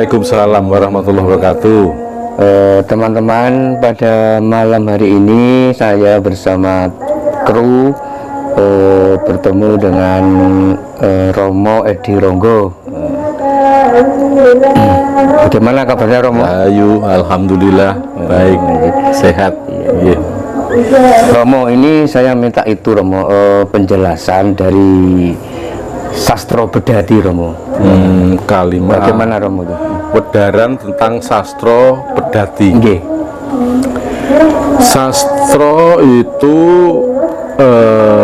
Waalaikumsalam warahmatullahi wabarakatuh. Teman-teman, pada malam hari ini saya bersama kru bertemu dengan Romo Edi Ronggo. Bagaimana kabarnya Romo? Ayu, alhamdulillah baik, sehat. Yeah. Romo, ini saya minta itu Romo, penjelasan dari sastro bedadi Romo. Kalimat Bagaimana Romo itu? Wedaran tentang sastro bedadi. Nggih. Sastro itu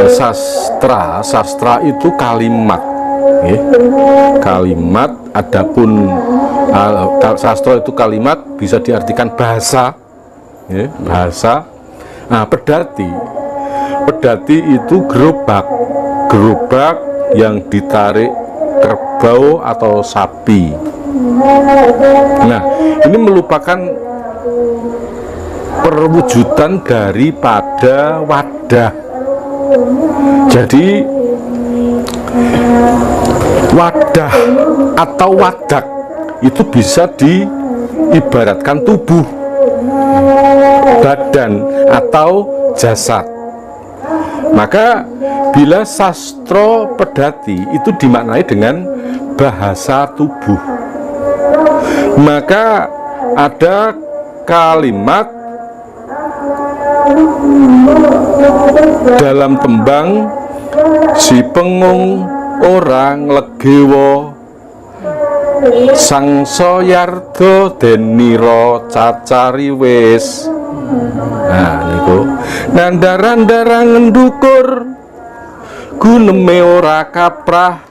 sastra itu kalimat, nggih. Kalimat. Adapun sastro itu kalimat, bisa diartikan bahasa, nggih, bahasa. Nah, pedati itu gerobak yang ditarik kerbau atau sapi. Nah, ini merupakan perwujudan daripada wadah. Jadi wadah atau wadak itu bisa diibaratkan tubuh, badan atau jasad. Maka bila sastro pedati itu dimaknai dengan bahasa tubuh, maka ada kalimat dalam tembang si pengung orang legewo sang soyardo deniro cacari wis. Nah niku nandara-ndara ngendukur guneme ora kaprah.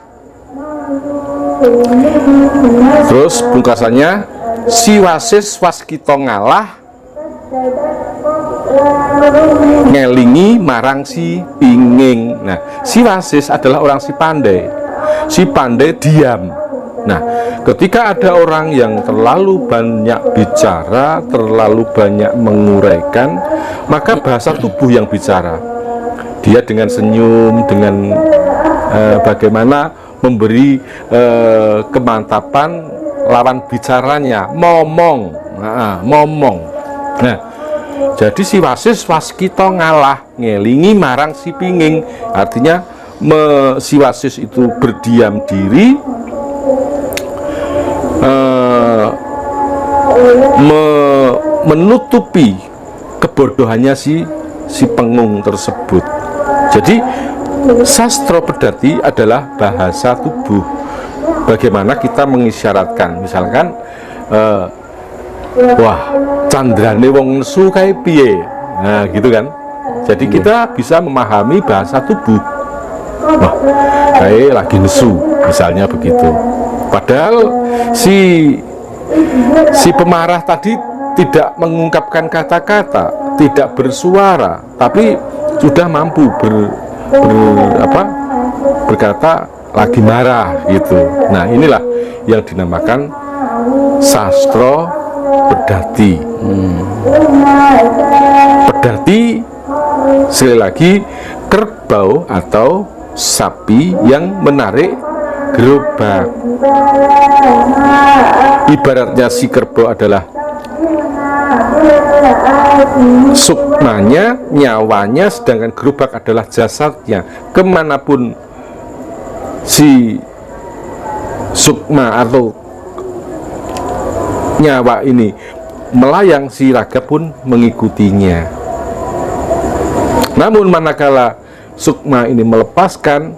Terus pungkasannya si wasis waskito ngalah ngelingi marang si pinging. Nah, si wasis adalah orang si pandai diam. Nah, ketika ada orang yang terlalu banyak bicara, terlalu banyak menguraikan, maka bahasa tubuh yang bicara. Dia dengan senyum, dengan bagaimana memberi kemantapan lawan bicaranya, momong. Nah, jadi si wasis waskito ngalah ngelingi marang si pinging. Artinya si wasis itu berdiam diri, menutupi kebodohannya si pengung tersebut. Jadi sastro pedati adalah bahasa tubuh. Bagaimana kita mengisyaratkan, misalkan wah candrane wong nesu kae piye, nah gitu kan. Jadi kita bisa memahami bahasa tubuh. Wah kayak lagi nesu, misalnya begitu. Padahal si pemarah tadi tidak mengungkapkan kata-kata, tidak bersuara, tapi sudah mampu berkata lagi marah gitu. Nah, inilah yang dinamakan sastro pedati. Pedati sekali lagi kerbau atau sapi yang menarik gerobak. Ibaratnya si kerbau adalah sukmanya, nyawanya, sedangkan gerobak adalah jasadnya. Kemanapun si sukma atau nyawa ini melayang, si raga pun mengikutinya. Namun manakala sukma ini melepaskan,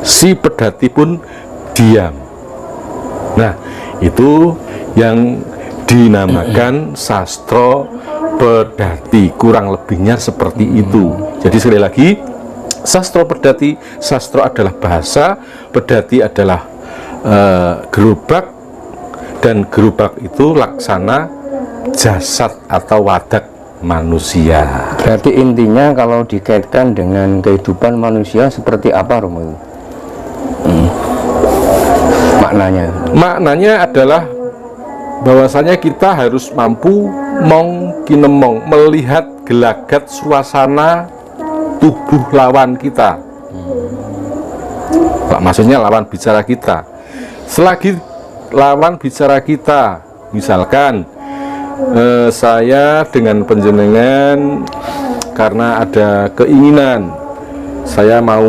si pedati pun diam. Nah, itu yang dinamakan sastro pedati, kurang lebihnya seperti itu. Jadi sekali lagi, sastro pedati, sastro adalah bahasa, pedati adalah gerobak, dan gerobak itu laksana jasad atau wadak manusia. Berarti intinya kalau dikaitkan dengan kehidupan manusia seperti apa Romo? Maknanya adalah bahwasanya kita harus mampu kinemong melihat gelagat suasana tubuh lawan kita. Maksudnya lawan bicara kita. Selagi lawan bicara kita. Misalkan saya dengan panjenengan karena ada keinginan, saya mau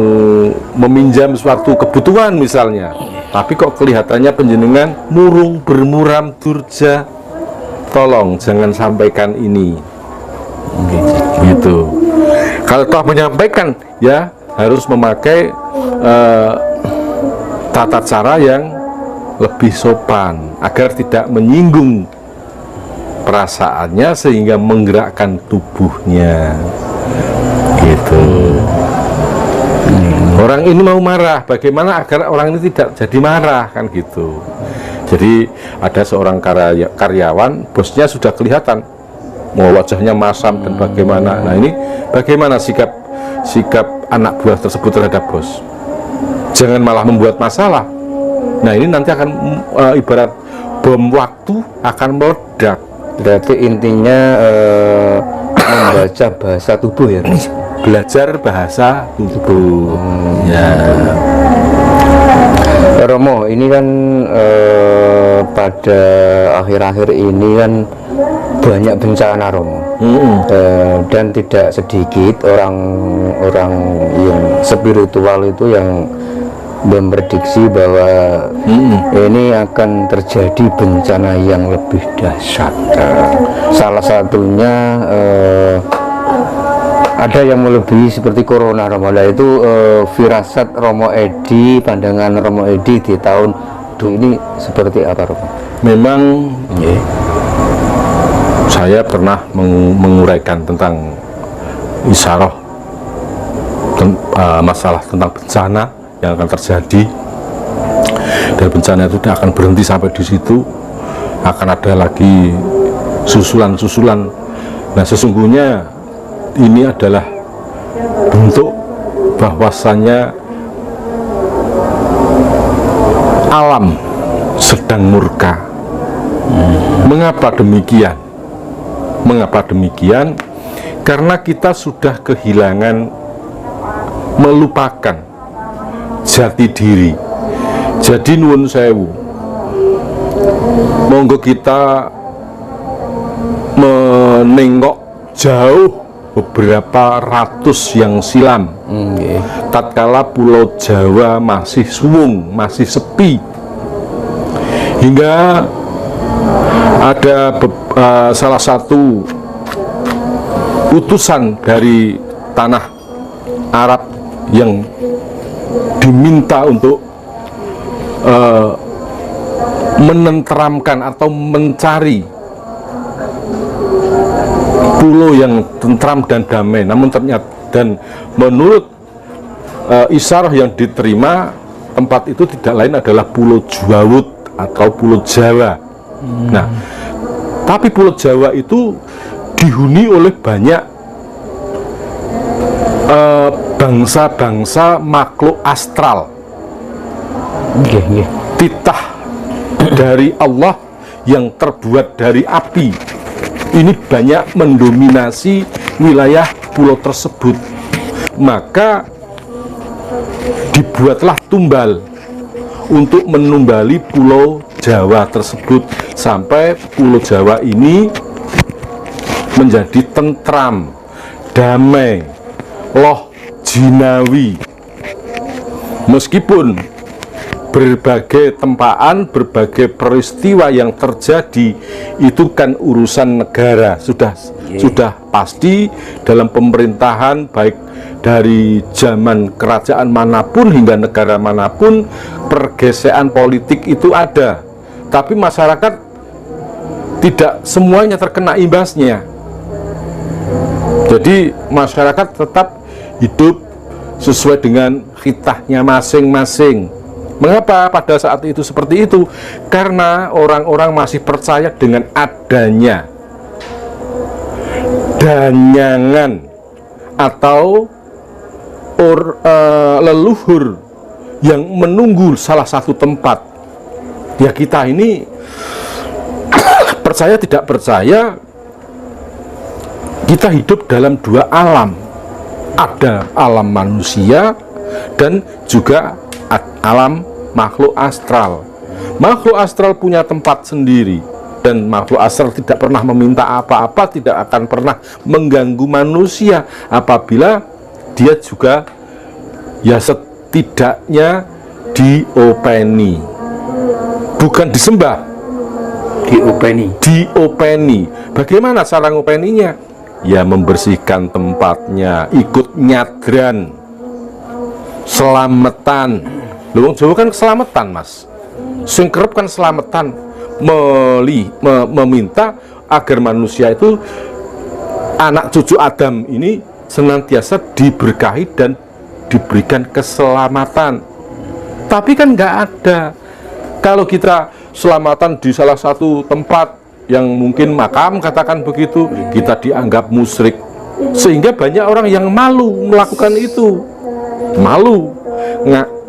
meminjam suatu kebutuhan misalnya, tapi kok kelihatannya panjenengan murung bermuram durja, tolong jangan sampaikan ini, gitu. Kalau toh menyampaikan, ya harus memakai tata cara yang lebih sopan agar tidak menyinggung perasaannya sehingga menggerakkan tubuhnya, gitu. Orang ini mau marah, bagaimana agar orang ini tidak jadi marah, kan gitu. Jadi ada seorang karyawan, bosnya sudah kelihatan, mau wajahnya masam dan bagaimana. Nah, ini bagaimana sikap anak buah tersebut terhadap bos? Jangan malah membuat masalah. Nah, ini nanti akan ibarat bom waktu akan meledak. Berarti intinya membaca bahasa tubuh ya, Mas? Belajar bahasa tubuh. Ya. Romo, ini kan pada akhir-akhir ini kan banyak bencana, Romo. Dan tidak sedikit orang-orang yang spiritual itu yang memprediksi bahwa ini akan terjadi bencana yang lebih dahsyat. Salah satunya ada yang melebihi seperti corona, Romo. Nah, itu firasat Romo Edi, pandangan Romo Edi di tahun ini seperti apa, Romo? Memang saya pernah menguraikan tentang isyarah, masalah tentang bencana yang akan terjadi, dan bencana itu tidak akan berhenti sampai di situ, akan ada lagi susulan-susulan. Nah, sesungguhnya ini adalah bentuk bahwasannya alam sedang murka. Mengapa demikian? Mengapa demikian? Karena kita sudah kehilangan, melupakan jati diri. Jadi nuwun sewu, monggo kita menengok jauh beberapa ratus yang silam, tatkala Pulau Jawa masih suwung, masih sepi, hingga ada salah satu utusan dari tanah Arab yang diminta untuk menenteramkan atau mencari pulau yang tentram dan damai. Namun ternyata, dan menurut isyarah yang diterima, tempat itu tidak lain adalah Pulau Jawud atau Pulau Jawa. Nah, tapi Pulau Jawa itu dihuni oleh banyak bangsa-bangsa makhluk astral, titah dari Allah yang terbuat dari api. Ini banyak mendominasi wilayah pulau tersebut. Maka dibuatlah tumbal untuk menumbali Pulau Jawa tersebut, sampai Pulau Jawa ini menjadi tentram, damai, loh jinawi. Meskipun berbagai tempaan, berbagai peristiwa yang terjadi itu kan urusan negara, sudah pasti dalam pemerintahan, baik dari zaman kerajaan manapun hingga negara manapun, pergeseran politik itu ada. Tapi masyarakat tidak semuanya terkena imbasnya. Jadi masyarakat tetap hidup sesuai dengan khitahnya masing-masing. Mengapa pada saat itu seperti itu? Karena orang-orang masih percaya dengan adanya danyangan atau leluhur yang menunggu salah satu tempat. Ya, kita ini percaya tidak percaya, kita hidup dalam dua alam. Ada alam manusia dan juga alam makhluk astral. makhluk astral punya tempat sendiri, dan makhluk astral tidak pernah meminta apa-apa, tidak akan pernah mengganggu manusia apabila dia juga ya setidaknya diopeni, bukan disembah, diopeni. Bagaimana cara ngopeninya? Ya membersihkan tempatnya, ikut nyadran, selamatan. Lu Jawa kan selamatan, Mas. Sing kerep kan selamatan, meminta agar manusia itu, anak cucu Adam ini senantiasa diberkahi dan diberikan keselamatan. Tapi kan nggak ada. Kalau kita selamatan di salah satu tempat yang mungkin makam, katakan begitu, kita dianggap musyrik, sehingga banyak orang yang malu melakukan itu.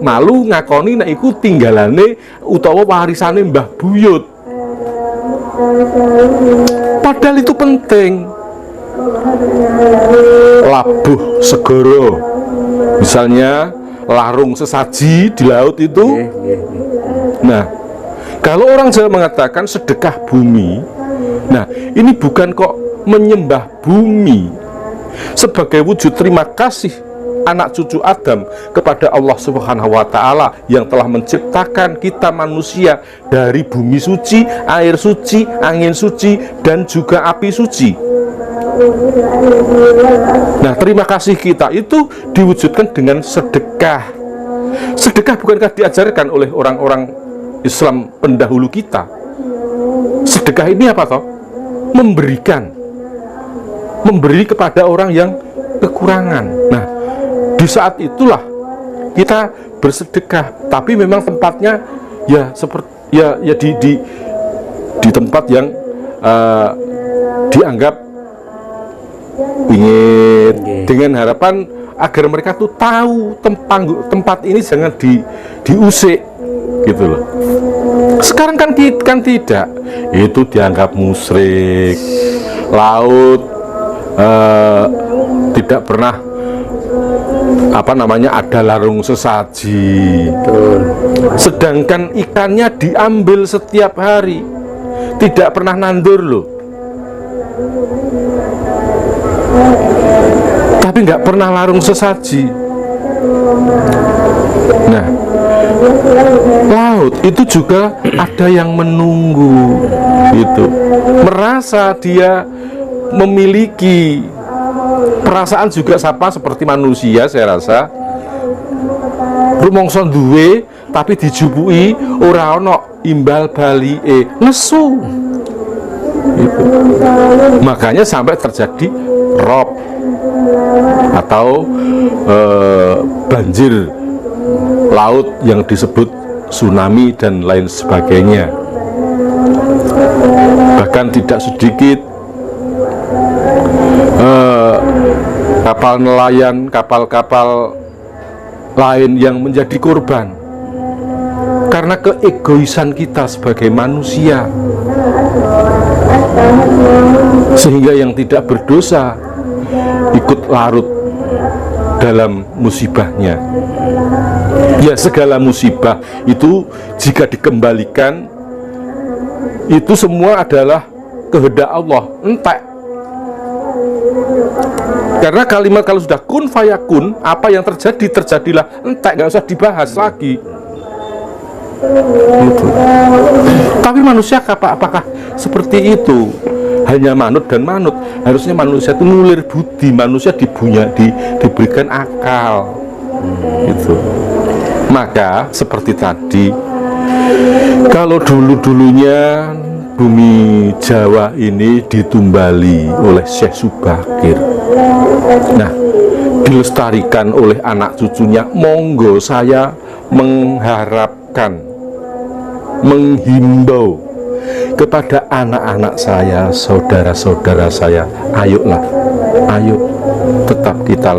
Malu ngakoni nek iku tinggalane utawa warisane Mbah Buyut. Padahal itu penting. Labuh segoro, misalnya larung sesaji di laut itu. Nah, kalau orang Jawa mengatakan sedekah bumi, nah ini bukan kok menyembah bumi, sebagai wujud terima kasih anak cucu Adam kepada Allah Subhanahu wa Ta'ala yang telah menciptakan kita manusia dari bumi suci, air suci, angin suci, dan juga api suci. Nah, terima kasih kita itu diwujudkan dengan sedekah. Sedekah bukankah diajarkan oleh orang-orang Islam pendahulu kita? Sedekah ini apa toh? Memberi kepada orang yang kekurangan. Nah, di saat itulah kita bersedekah, tapi memang tempatnya ya seperti di tempat yang dianggap ingin, dengan harapan agar mereka tuh tahu tempat ini jangan diusik gitu loh. Sekarang kan tidak, itu dianggap musyrik. Laut tidak pernah ada larung sesaji. Sedangkan ikannya diambil setiap hari, tidak pernah nandur loh. Tapi nggak pernah larung sesaji. Nah, laut itu juga ada yang menunggu, itu merasa dia memiliki perasaan juga sama seperti manusia. Saya rasa rumangsa duwe tapi dijupui ora ana imbal balike, nesu gitu. Makanya sampai terjadi rob atau banjir laut yang disebut tsunami dan lain sebagainya. Bahkan tidak sedikit kapal nelayan, kapal-kapal lain yang menjadi korban karena keegoisan kita sebagai manusia, sehingga yang tidak berdosa ikut larut dalam musibahnya. Ya, segala musibah itu jika dikembalikan itu semua adalah kehendak Allah, entek. Karena kalimat kalau sudah kun fayakun, apa yang terjadi terjadilah, entek, nggak usah dibahas lagi gitu. Tapi manusia apakah seperti itu? Hanya manut dan manut. Harusnya manusia itu ngulir budi, manusia diberikan akal gitu. Maka seperti tadi, kalau dulunya bumi Jawa ini ditumbali oleh Syekh Subakir, nah dilestarikan oleh anak cucunya, monggo saya mengharapkan, menghimbau kepada anak-anak saya, saudara-saudara saya, ayo tetap kita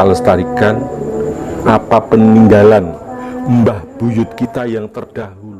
lestarikan apa peninggalan Mbah Buyut kita yang terdahulu.